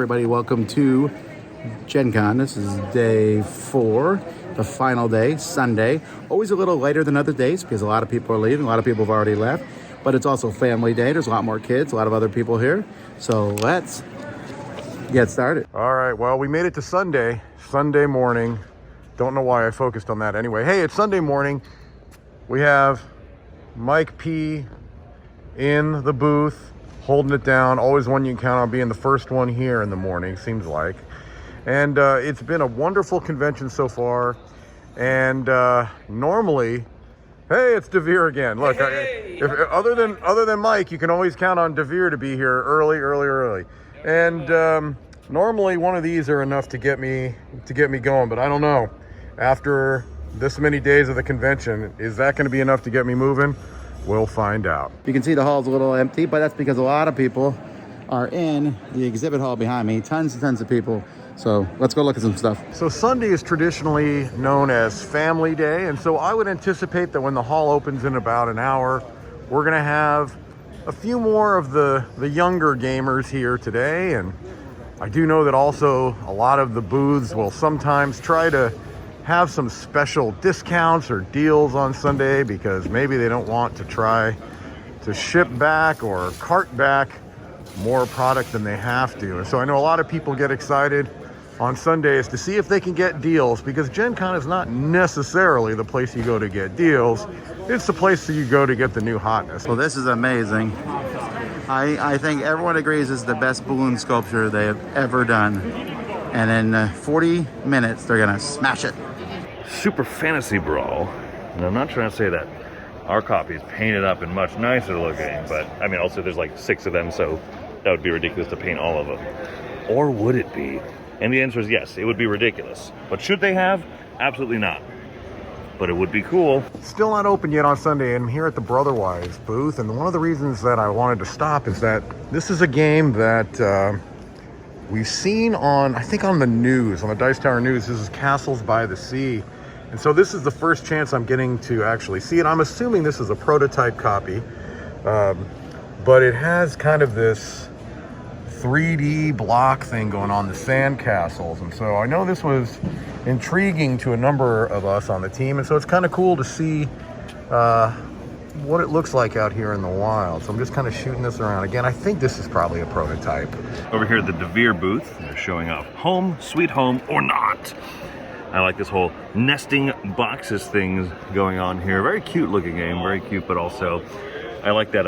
everybody, welcome to Gen Con. This is day 4, the final day, Sunday. Always a little later than other days because a lot of people are leaving, a lot of people have already left, but it's also family day. There's a lot more kids, a lot of other people here. So let's get started. All right, well, we made it to Sunday morning. Don't know why I focused on that anyway. Hey, it's Sunday morning. We have Mike P in the booth, holding it down. Always one you can count on being the first one here in the morning, seems like. And it's been a wonderful convention so far. And normally, hey, it's DeVere again. Look, hey. Other than Mike, you can always count on DeVere to be here early. And normally one of these are enough to get me going, but I don't know. After this many days of the convention, is that going to be enough to get me moving? We'll find out. You can see the hall's a little empty, but that's because a lot of people are in the exhibit hall behind me. Tons and tons of people. So let's go look at some stuff. So Sunday is traditionally known as Family Day, and so I would anticipate that when the hall opens in about an hour, we're gonna have a few more of the younger gamers here today. And I do know that also a lot of the booths will sometimes try to have some special discounts or deals on Sunday because maybe they don't want to try to ship back or cart back more product than they have to. And so I know a lot of people get excited on Sundays to see if they can get deals, because Gen Con is not necessarily the place you go to get deals. It's the place that you go to get the new hotness. Well, this is amazing. I think everyone agrees this is the best balloon sculpture they have ever done. And in 40 minutes, they're gonna smash it. Super Fantasy Brawl, and I'm not trying to say that our copy is painted up and much nicer looking, but I mean, also there's like 6 of them, so that would be ridiculous to paint all of them. Or would it be? And the answer is yes, it would be ridiculous. But should they have? Absolutely not. But it would be cool. Still not open yet on Sunday, and I'm here at the Brotherwise booth, and one of the reasons that I wanted to stop is that this is a game that we've seen on, I think on the news, on the Dice Tower News. This is Castles by the Sea. And so this is the first chance I'm getting to actually see it. I'm assuming this is a prototype copy, but it has kind of this 3D block thing going on, the sand castles. And so I know this was intriguing to a number of us on the team. And so it's kind of cool to see what it looks like out here in the wild. So I'm just kind of shooting this around. Again, I think this is probably a prototype. Over here at the DeVere booth, they're showing off Home Sweet Home or Not. I like this whole nesting boxes thing going on here. Very cute looking game, very cute, but also I like that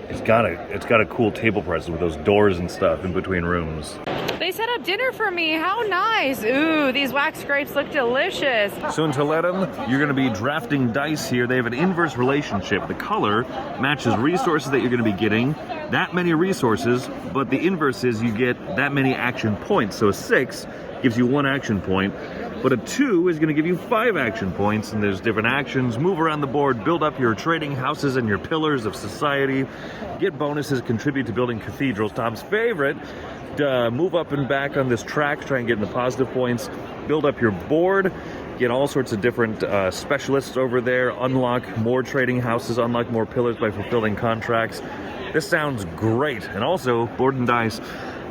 it's got a cool table presence with those doors and stuff in between rooms. They set up dinner for me. How nice. Ooh, these wax grapes look delicious. So in Toledo, you're going to be drafting dice here. They have an inverse relationship. The color matches resources that you're going to be getting. That many resources, but the inverse is you get that many action points. So a 6 gives you 1 action point, but a 2 is going to give you 5 action points, and there's different actions. Move around the board, build up your trading houses and your pillars of society, get bonuses, contribute to building cathedrals. Tom's favorite, move up and back on this track, try and get in the positive points, build up your board, get all sorts of different specialists over there, unlock more trading houses, unlock more pillars by fulfilling contracts. This sounds great. And also, Board and Dice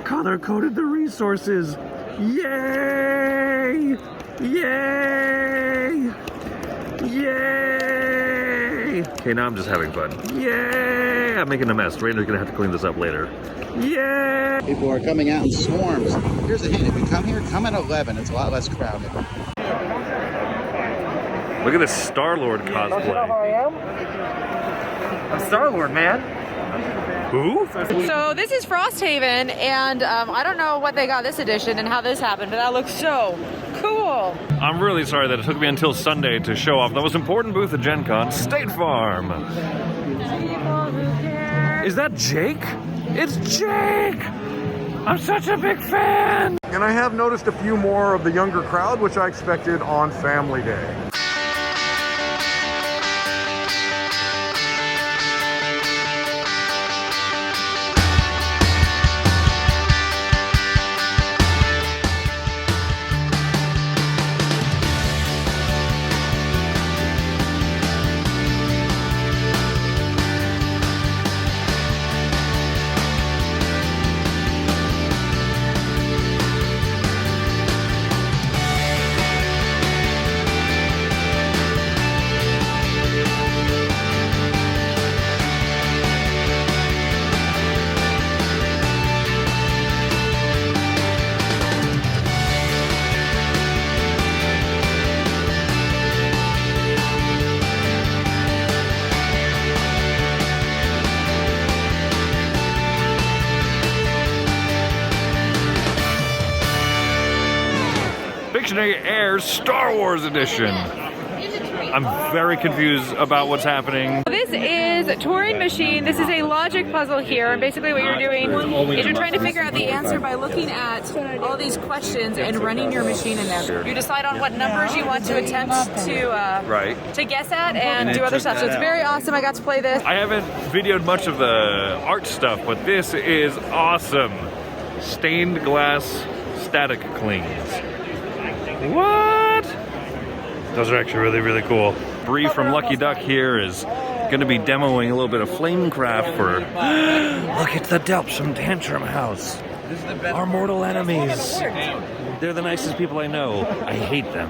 color-coded the resources. Yay! Yay! Yay! Okay, now I'm just having fun. Yay! I'm making a mess. Rainer's gonna have to clean this up later. Yay! People are coming out in swarms. Here's a hint, if you come here, come at 11. It's a lot less crowded. Look at this Star-Lord cosplay. Don't you know who I am? I'm Star-Lord, man. Who? So this is Frosthaven, and I don't know what they got this edition and how this happened, but that looks so cool. I'm really sorry that it took me until Sunday to show off the most important booth at Gen Con, State Farm. Is that Jake? It's Jake! I'm such a big fan! And I have noticed a few more of the younger crowd, which I expected on Family Day. Revolutionary Air Star Wars Edition. I'm very confused about what's happening. This is a Turing machine. This is a logic puzzle here. And basically what you're doing is you're trying to figure out the answer by looking at all these questions and running your machine in there. You decide on what numbers you want to attempt to guess at and do other stuff. So it's very awesome. I got to play this. I haven't videoed much of the art stuff, but this is awesome. Stained glass static cleans. What? Those are actually really, really cool. Bree from Lucky Duck here is going to be demoing a little bit of Flamecraft for... Look, it's the Delps from Tantrum House. Our mortal enemies. They're the nicest people I know. I hate them.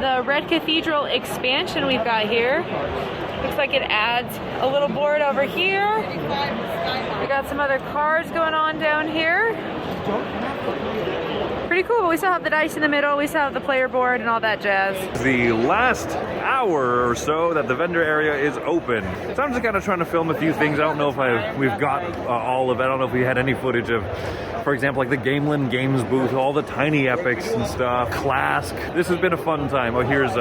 The red Cathedral Expansion we've got here. Looks like it adds a little board over here. We got some other cards going on down here. Pretty cool, but we still have the dice in the middle, we still have the player board and all that jazz. The last hour or so that the vendor area is open. So I'm just kind of trying to film a few things. I don't know if we've got all of it. I don't know if we had any footage of, for example, like the Gamelin Games booth, all the tiny epics and stuff, Clask. This has been a fun time. Oh, here's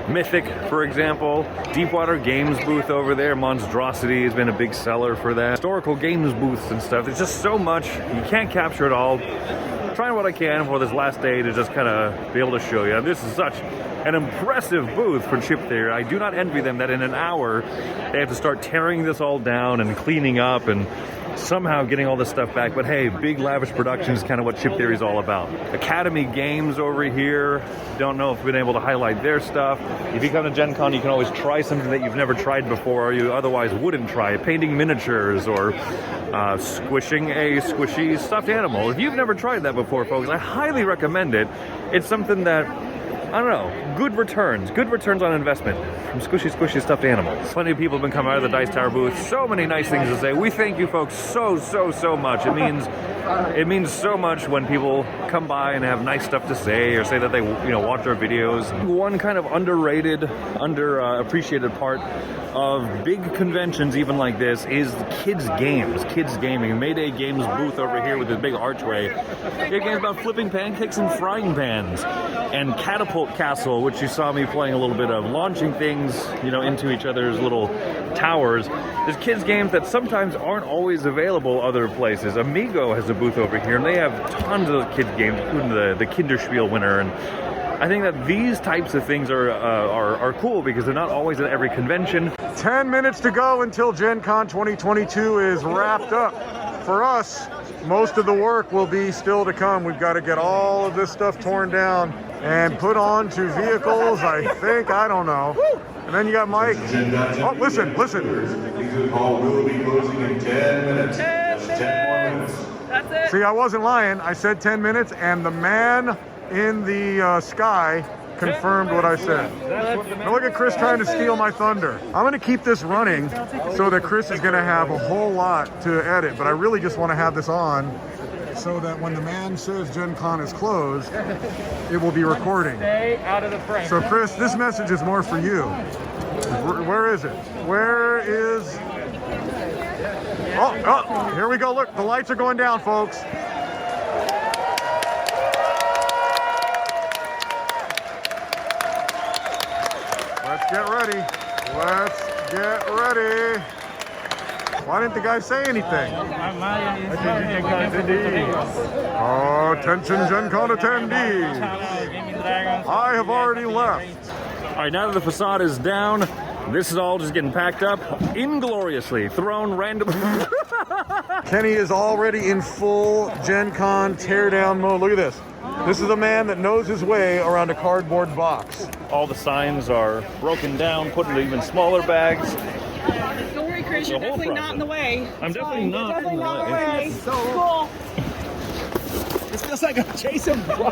Mythic, for example. Deepwater Games booth over there. Monstrosity has been a big seller for that. Historical games booths and stuff. There's just so much. You can't capture it all. Trying what I can for this last day to just kind of be able to show you. This is such an impressive booth for Chip Theory. I do not envy them that in an hour they have to start tearing this all down and cleaning up and somehow getting all this stuff back. But hey, big lavish production is kind of what Chip Theory is all about. Academy Games over here. Don't know if we've been able to highlight their stuff. If you come to Gen Con, you can always try something that you've never tried before or you otherwise wouldn't try. Painting miniatures or squishing a squishy stuffed animal. If you've never tried that before, folks, I highly recommend it. It's something that, I don't know, good returns on investment from squishy stuffed animals. Plenty of people have been coming out of the Dice Tower booth. So many nice things to say. We thank you folks so much. It means so much when people come by and have nice stuff to say or say that they watch our videos. One kind of underrated, underappreciated part of big conventions even like this is kids games, kids gaming. Mayday Games booth over here with this big archway. They have games about flipping pancakes and frying pans, and Catapult Castle, which you saw me playing a little bit of, launching things into each other's little towers. There's kids games that sometimes aren't always available other places. Amigo has a booth over here and they have tons of kids games, including the Kinderspiel winner, and I think that these types of things are cool because they're not always at every convention. 10 minutes to go until Gen Con 2022 is wrapped up. For us, most of the work will be still to come. We've got to get all of this stuff torn down and put onto vehicles, I don't know. And then you got Mike. Oh, listen. Exit hall will be closing in 10 minutes. 10 more minutes. That's it. See, I wasn't lying. I said 10 minutes, and the man in the sky confirmed what I said. Now look at Chris trying to steal my thunder. I'm going to keep this running so that Chris is going to have a whole lot to edit, but I really just want to have this on so that when the man says Gen Con is closed, it will be recording. Stay out of the frame. So Chris, this message is more for you. Where is it? Where is... Oh, here we go. Look, the lights are going down, folks. Let's get ready. Let's get ready. Why didn't the guy say anything? Oh, attention Gen Con attendees. I have already left. All right, now that the facade is down, this is all just getting packed up ingloriously, thrown randomly. Kenny is already in full Gen Con teardown mode. Look at this. This is a man that knows his way around a cardboard box. All the signs are broken down, put into even smaller bags. Don't worry, Chris, you're definitely not in the way. I'm definitely not in the way. way. So cool. This feels like I'm chasing bro.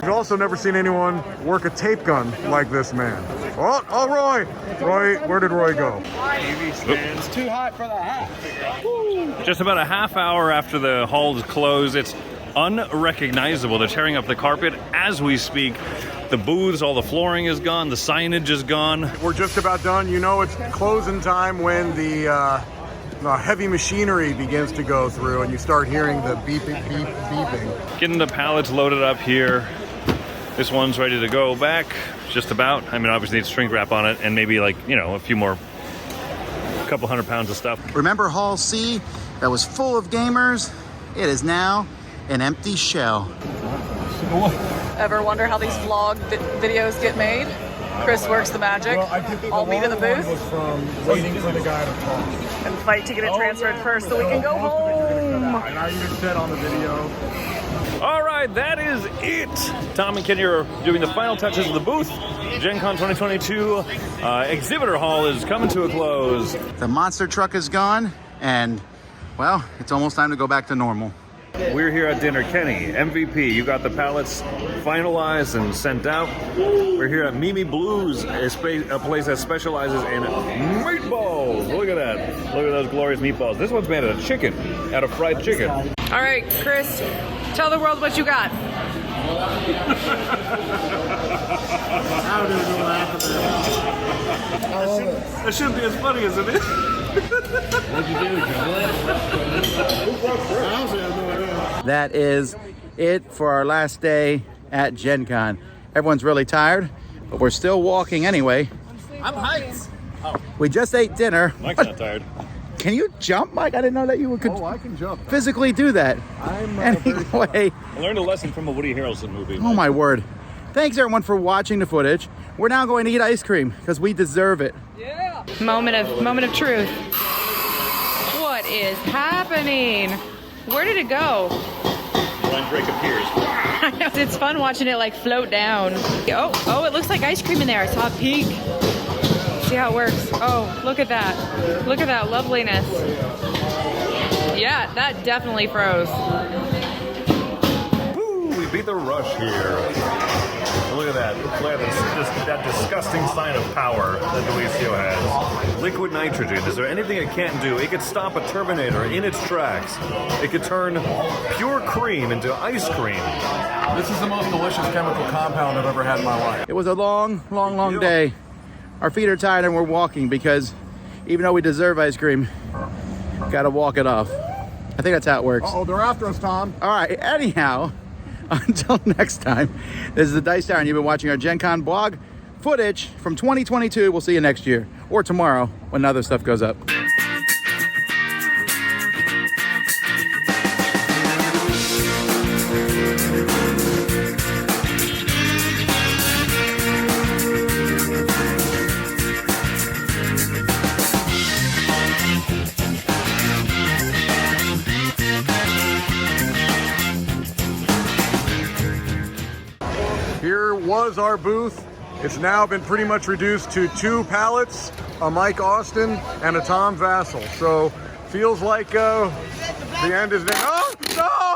I've also never seen anyone work a tape gun like this man. Oh, Roy! Roy, where did Roy go? It's too hot for the hat. Just about a half hour after the hall is closed, it's unrecognizable. They're tearing up the carpet as we speak. The booths, all the flooring is gone, the signage is gone. We're just about done. You know it's closing time when the heavy machinery begins to go through, and you start hearing the beeping, beeping. Getting the pallets loaded up here. This one's ready to go back, just about. I mean, obviously it's shrink wrap on it, and maybe like, you know, a couple 100 pounds of stuff. Remember Hall C that was full of gamers? It is now an empty shell. Ever wonder how these vlog videos get made? Chris works the magic. I'll meet in the booth. Was from waiting for the guy to talk. And fight to get it transferred first so we can go home. And I even said on the video. All right, that is it. Tom and Kenny are doing the final touches of the booth. Gen Con 2022 exhibitor hall is coming to a close. The monster truck is gone, and well, it's almost time to go back to normal. We're here at dinner. Kenny, MVP, you got the pallets finalized and sent out. We're here at Mimi Blues, a place that specializes in meatballs. Look at that. Look at those glorious meatballs. This one's made out of chicken, out of fried chicken. All right, Chris, tell the world what you got. That shouldn't be as funny as it is. That is it for our last day at Gen Con. Everyone's really tired, but we're still walking anyway. I'm hyped. We just ate dinner. Mike's not tired. Can you jump, Mike? I didn't know that you could I can jump. physically do that. Anyway, I learned a lesson from a Woody Harrelson movie. oh my word. Thanks everyone for watching the footage. We're now going to eat ice cream because we deserve it. Yeah. Moment of truth. What is happening? Where did it go? When Drake appears. I know, it's fun watching it like float down. Oh, it looks like ice cream in there. I saw a peek. See how it works. Oh, look at that. Look at that loveliness. Yeah, that definitely froze. Woo, we beat the rush here. Look at that. Look at that disgusting sign of power that Delisio has. Liquid nitrogen. Is there anything it can't do? It could stop a Terminator in its tracks. It could turn pure cream into ice cream. This is the most delicious chemical compound I've ever had in my life. It was a long day. Our feet are tired and we're walking because even though we deserve ice cream, gotta walk it off. I think that's how it works. Oh, they're after us, Tom. All right, anyhow, until next time, this is the Dice Tower, and you've been watching our Gen Con blog footage from 2022. We'll see you next year, or tomorrow when other stuff goes up. Here was our booth. It's now been pretty much reduced to 2 pallets, a Mike Austin and a Tom Vassell. So feels like the end is now. Oh, no!